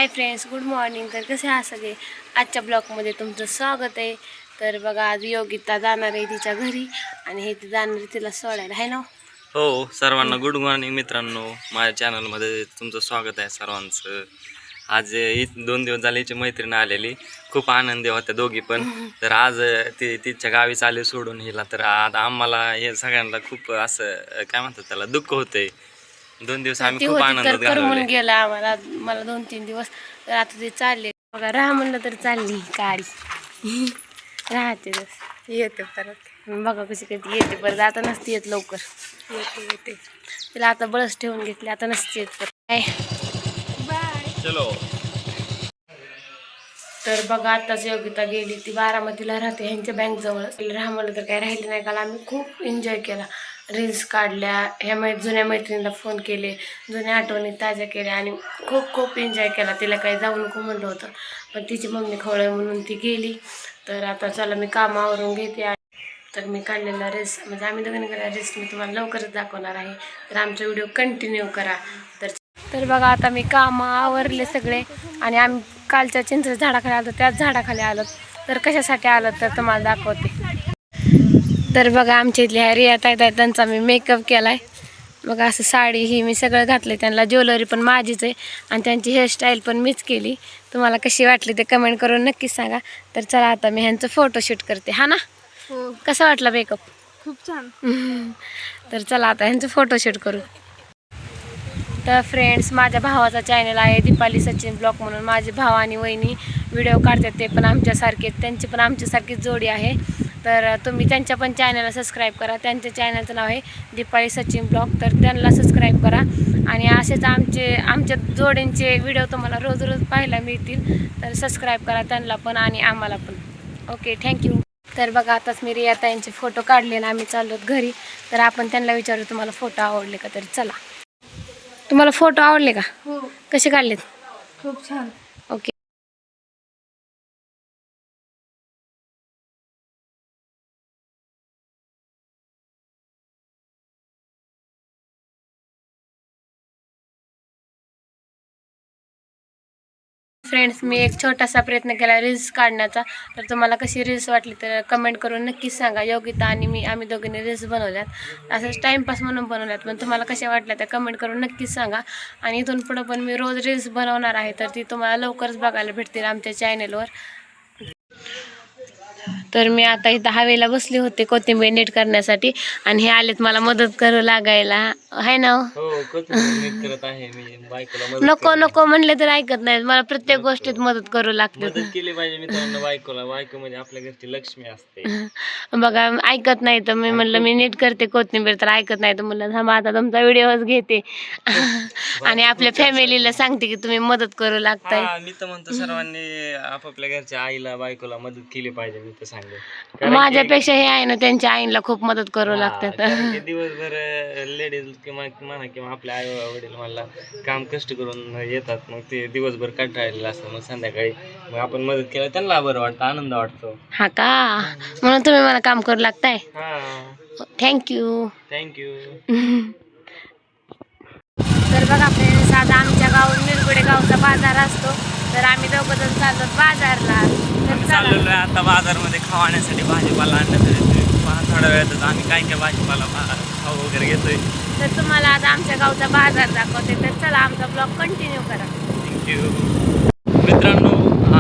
Hi friends, good morning. तर कसे आहात सगळे? आजच्या ब्लॉगमध्ये तुमचं स्वागत आहे. तर बघा, आज योगिता जाणार आहे तिच्या घरी आणि हे ती जाणार आहे तिला सोडायला, आहे ना? हो, सर्वांना गुड मॉर्निंग मित्रांनो. माझ्या चॅनलमध्ये तुमचं स्वागत आहे सर्वांचं. आज 2 दिवस झाले हिची मैत्रीण आलेली, खूप आनंदी होत्या दोघी पण. तर आज ती तिच्या गावी चालली सोडून हिला. तर आता आम्हाला हे सगळ्यांना खूप असं काय म्हणतात त्याला, दुःख होतंय. 2 दिवस आम्ही खूप आनंदात घालवले. गेला मला 2-3 दिवस. तर आता ते चालले बघा, राहा म्हणलं तर चालली गाडी. राहते येते परत बघा कशी कधी येते, परत आता नसते येत लवकर. येते तिला आता बळच ठेवून घेतली, आता नसते येत परत. बाय चलो. तर बघा, आताच योगिता गेली, ती बारामतीला राहते ह्यांच्या बँक जवळ. राहा म्हणलं तर काही राहिले नाही. काल आम्ही खूप एन्जॉय केला, रील्स काढल्या, ह्या जुन्या मैत्रिणीला फोन केले, जुन्या आठवणी ताज्या केल्या आणि खूप एन्जॉय केला. तिला काही जाऊ नको म्हणलं होतं, पण तिची मम्मी खवळे म्हणून ती गेली. तर आता चला मी कामावरून घेते. तर मी काढलेला रील्स, म्हणजे आम्ही दोघांनी केलेला रील्स मी तुम्हाला लवकरच दाखवणार आहे. तर आमचा व्हिडिओ कंटिन्यू करा. तर बघा, आता मी कामं आवरले सगळे आणि आम्ही कालच्या चिंच झाडाखाली आलो, त्याच झाडाखाली आलो. तर कशासाठी आलो तर तुम्हाला दाखवते. तर बघा, आमच्या इथल्या रिया ताई आहेत, त्यांचा मी मेकअप केला आहे. बघा, असं साडी ही मी सगळं घातलं, त्यांना ज्वेलरी पण माझीच आहे आणि त्यांची हेअरस्टाईल पण मीच केली. तुम्हाला कशी वाटली ते कमेंट करून नक्कीच सांगा. तर चला आता मी ह्यांचं फोटोशूट करते. हा ना? हो, कसं वाटलं मेकअप? खूप छान. तर चला आता ह्यांचं फोटोशूट करू. तर फ्रेंड्स, माझ्या भावाचा चॅनल आहे दीपाली सचिन ब्लॉग म्हणून. माझे भाव आणि वहिनी व्हिडिओ काढतात, ते पण आमच्यासारखे, त्यांची पण आमच्यासारखीच जोडी आहे. तर तुम्ही त्यांच्या पण चॅनलला सबस्क्राईब करा. त्यांच्या चॅनलचं नाव आहे दीपाली सचिन ब्लॉग. तर त्यांना सबस्क्राईब करा आणि असेच आमच्या जोडींचे व्हिडिओ तुम्हाला रोज पाहायला मिळतील. तर सबस्क्राईब करा त्यांना पण आणि आम्हाला पण. Okay, thank you. तर बघा, आताच मी रिया ताईंचे फोटो काढले आणि आम्ही चाललो घरी. तर आपण त्यांना विचारू, तुम्हाला फोटो आवडले का? तरी चला. तुम्हाला फोटो आवडले का? हो, कसे काढलेत? खूप छान. ओके. फ्रेंड्स, मी एक छोटासा प्रयत्न केला रील्स काढण्याचा. तर तुम्हाला कशी रील्स वाटली तर कमेंट करून नक्कीच सांगा. योगिता आणि आम्ही दोघींनी रील्स बनवल्यात, असंच टाईमपास म्हणून बनवल्यात, पण तुम्हाला कशा वाटल्या त्या कमेंट करून नक्कीच सांगा. आणि इथून पुढं पण मी रोज रील्स बनवणार आहे, तर ती तुम्हाला लवकरच बघायला भेटतील आमच्या चॅनलवर. तर मी आता इथं हवेला बसले होते कोथिंबीर नीट करण्यासाठी आणि हे आलेत मला मदत करू लागायला. आहे ना? करत आहे मी बायकोला. नको म्हणले तर ऐकत नाहीत, मला प्रत्येक गोष्टीत मदत करू लागते. मदत केली पाहिजे मित्रांनो बायकोला. बायको म्हणजे आपल्या घरची लक्ष्मी असते. बघा, ऐकत नाही. तर मी म्हणलं मी नीट करते कोथिंबीर, तर ऐकत नाही. तर म्हणलं थांबा, आता तुमचा व्हिडिओच घेते आणि आपल्या फॅमिलीला सांगते की तुम्ही मदत करू लागताय. मी तर म्हणतो सर्वांनी आपापल्या घरच्या आईला बायकोला मदत केली पाहिजे. मी तर सांगेन, माझ्यापेक्षा हे आहे ना, त्यांच्या आईला खूप मदत करू लागतात. दिवसभर लेडीज किंवा आपल्या आई वडील मला काम कष्ट करून येतात, मग ते दिवसभर कंटाळलेलं असतं. मग संध्याकाळी मग आपण मदत केलं त्यांना बरं वाटतं, आनंद वाटतो. हा का? म्हणून तुम्ही मला काम करू लागताय. थँक्यू. तर बघा फ्रेंड्स, आता आमच्या गावात निरगुडे गावचा बाजार असतो, तर आम्ही दोघं जण चाललो बाजारला. चाललेलो आहे आता बाजारमध्ये खाण्यासाठी भाजीपाला आणण्यासाठी. थोड्या वेळातच आम्ही काय भाजीपाला खाऊ वगैरे घेतोय. तर तुम्हाला आता आमच्या गावचा बाजार दाखवते. तर चला, आमचा ब्लॉग कंटिन्यू करा. थँक्यू. मित्रांनो,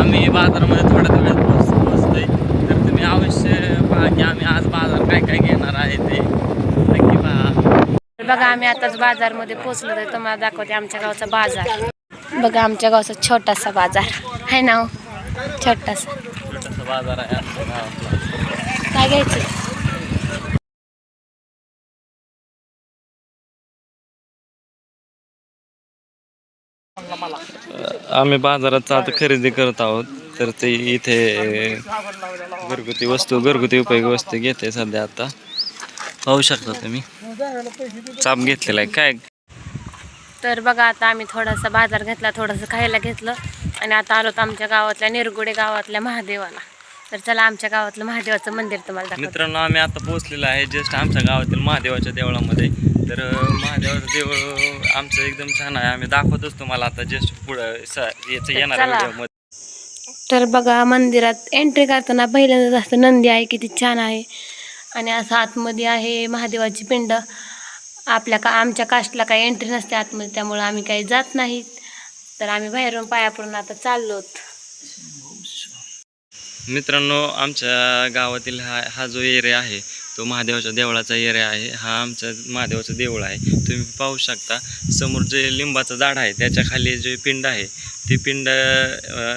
आम्ही बाजारामध्ये थोड्या वेळात पोहोचतोय. तर तुम्ही अवश्य पहा की आम्ही आज बाजार काय घेणार आहे ते नक्की पहा. बघा, आम्ही आताच बाजारमध्ये पोहोचलो, तर तुम्हाला दाखवते आमच्या गावचा बाजार. बघा, आमच्या गावचा छोटासा बाजार आहे ना, छोटासा बाजार आहे आमच्या गावातला. काय घ्यायचं? आम्ही बाजारात आता खरेदी करत आहोत. तर ते इथे घरगुती उपयोगी वस्तू घेते सध्या. आता पाहू शकता तुम्ही, चाप घेतलेला आहे काय. तर बघा, आता आम्ही थोडासा बाजार घेतला, थोडंसं खायला घेतलं आणि आता आलो आमच्या गावातल्या निरगुडे गावातल्या महादेवाला. तर चला, आमच्या गावातलं महादेवाचं मंदिर तुम्हाला दाखवते. मित्रांनो, आम्ही आता पोहोचलेलो आहे जस्ट आमच्या गावातील महादेवाच्या देवळामध्ये. तर महादेवाचं देऊळ आमचं एकदम छान आहे. आम्ही दाखवतोच तुम्हाला आता जस्ट पुढं याचं येणाऱ्या चला. व्हिडिओमध्ये. तर बघा मंदिरात एंट्री करताना पहिल्यांदा असं नंदी आहे, किती छान आहे. आणि असं आतमध्ये आहे महादेवाची पिंड. आमच्या कास्टला काही एंट्री नसते आतमध्ये, त्यामुळं आम्ही काही जात नाहीत. तर आम्ही बाहेरून पाया पडून आता चाललोत. मित्रांनो, आमच्या गावातील हा जो एरिया आहे तो महादेवाच्या देवळाचा एरिया आहे. हा आमचं महादेवाचं देऊळ आहे. तुम्ही पाहू शकता समोर जे लिंबाचं झाड आहे त्याच्या खाली जे पिंड आहे ती पिंड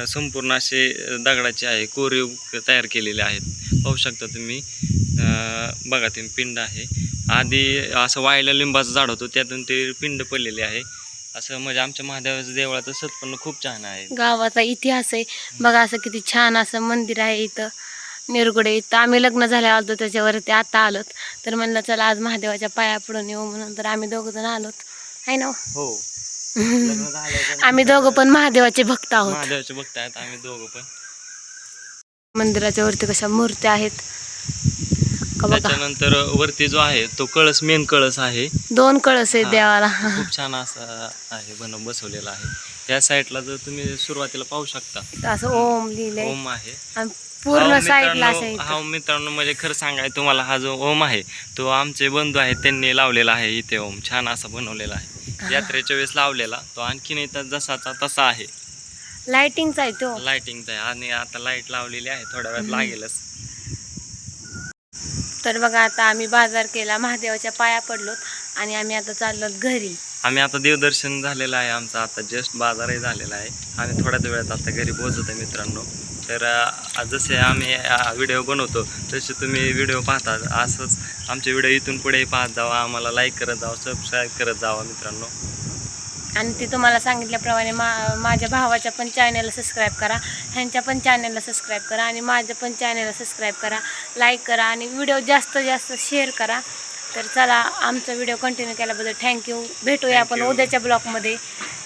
संपूर्ण असे दगडाची आहे, कोरीव तयार केलेले आहेत. पाहू शकता तुम्ही. बघा तुम्ही पिंड आहे. आधी असं वाळलेलं लिंबाचं झाड होतं, त्यातून ते पिंड पडलेले आहे. असं म्हणजे आमच्या महादेवाचं देवळाचं सत्पन्न खूप छान आहे. गावाचा इतिहास आहे बघा. असं किती छान असं मंदिर आहे इथं निरगुडे. इथं आम्ही लग्न झाल्या आलो त्याच्यावरती आता आलोत. तर म्हणलं चला आज महादेवाच्या पाया पडून येऊ म्हणून तर आम्ही दोघं जण आलोत आहे ना. हो, आम्ही दोघं पण महादेवाचे भक्त आहोत. महादेवाचे भक्त आहेत आम्ही दोघं पण. मंदिराच्या वरती कशा मूर्त्या आहेत का बघा. त्याच्यानंतर वरती जो आहे तो कळस, मेन कळस आहे. 2 कळस आहेत देवाला. खूप छान असा आहे, बसवलेला आहे. त्या साईडला जर तुम्ही सुरुवातीला पाहू शकता इथं असं ओम लिहिलंय ओम आहे. आणि पूर्ण साईडला असं इथं. हा मित्रांनो, म्हणजे खरं सांगाय तुम्हाला, हा जो ओम आहे तो आमचे बंधू आहेत त्यांनी लावलेला आहे. इथे ओम छान असा बनवलेला आहे. यात्रेच्या वेळेस लावलेला तो. आणखीन इथं जसाचा तसा आहे. लाइटिंगचा आहे तो. लाइटिंगचा आहे आणि आता लाईट लावलेली आहे, थोड्या वेळात लागेलच. तर बघा आता आम्ही बाजार केला, महादेवाच्या पाया पडलोत आणि आम्ही आता चाललो घरी. आम्ही आता देवदर्शन झालेलं आहे आमचं, आता जस्ट बाजारही झालेला आहे. आम्ही थोड्याच वेळात आता घरी पोहोचतो मित्रांनो. तर जसे आम्ही व्हिडिओ बनवतो तसे तुम्ही व्हिडिओ पाहता. असंच आमचे व्हिडिओ इथून पुढे पाहत जावा, आम्हाला लाईक करत जावा, सबस्क्राईब करत जावा मित्रांनो. आणि ते तुम्हाला सांगितल्याप्रमाणे माझ्या भावाच्या पण चॅनलला सबस्क्राईब करा, ह्यांच्या पण चॅनलला सबस्क्राईब करा आणि माझ्या पण चॅनलला सबस्क्राईब करा, लाईक करा आणि व्हिडिओ जास्तीत जास्त शेअर करा. तर चला, आमचा व्हिडिओ कंटिन्यू केल्याबद्दल थँक्यू. भेटूया आपण उद्याच्या ब्लॉगमध्ये.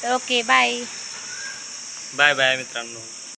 तर ओके, बाय बाय बाय मित्रांनो.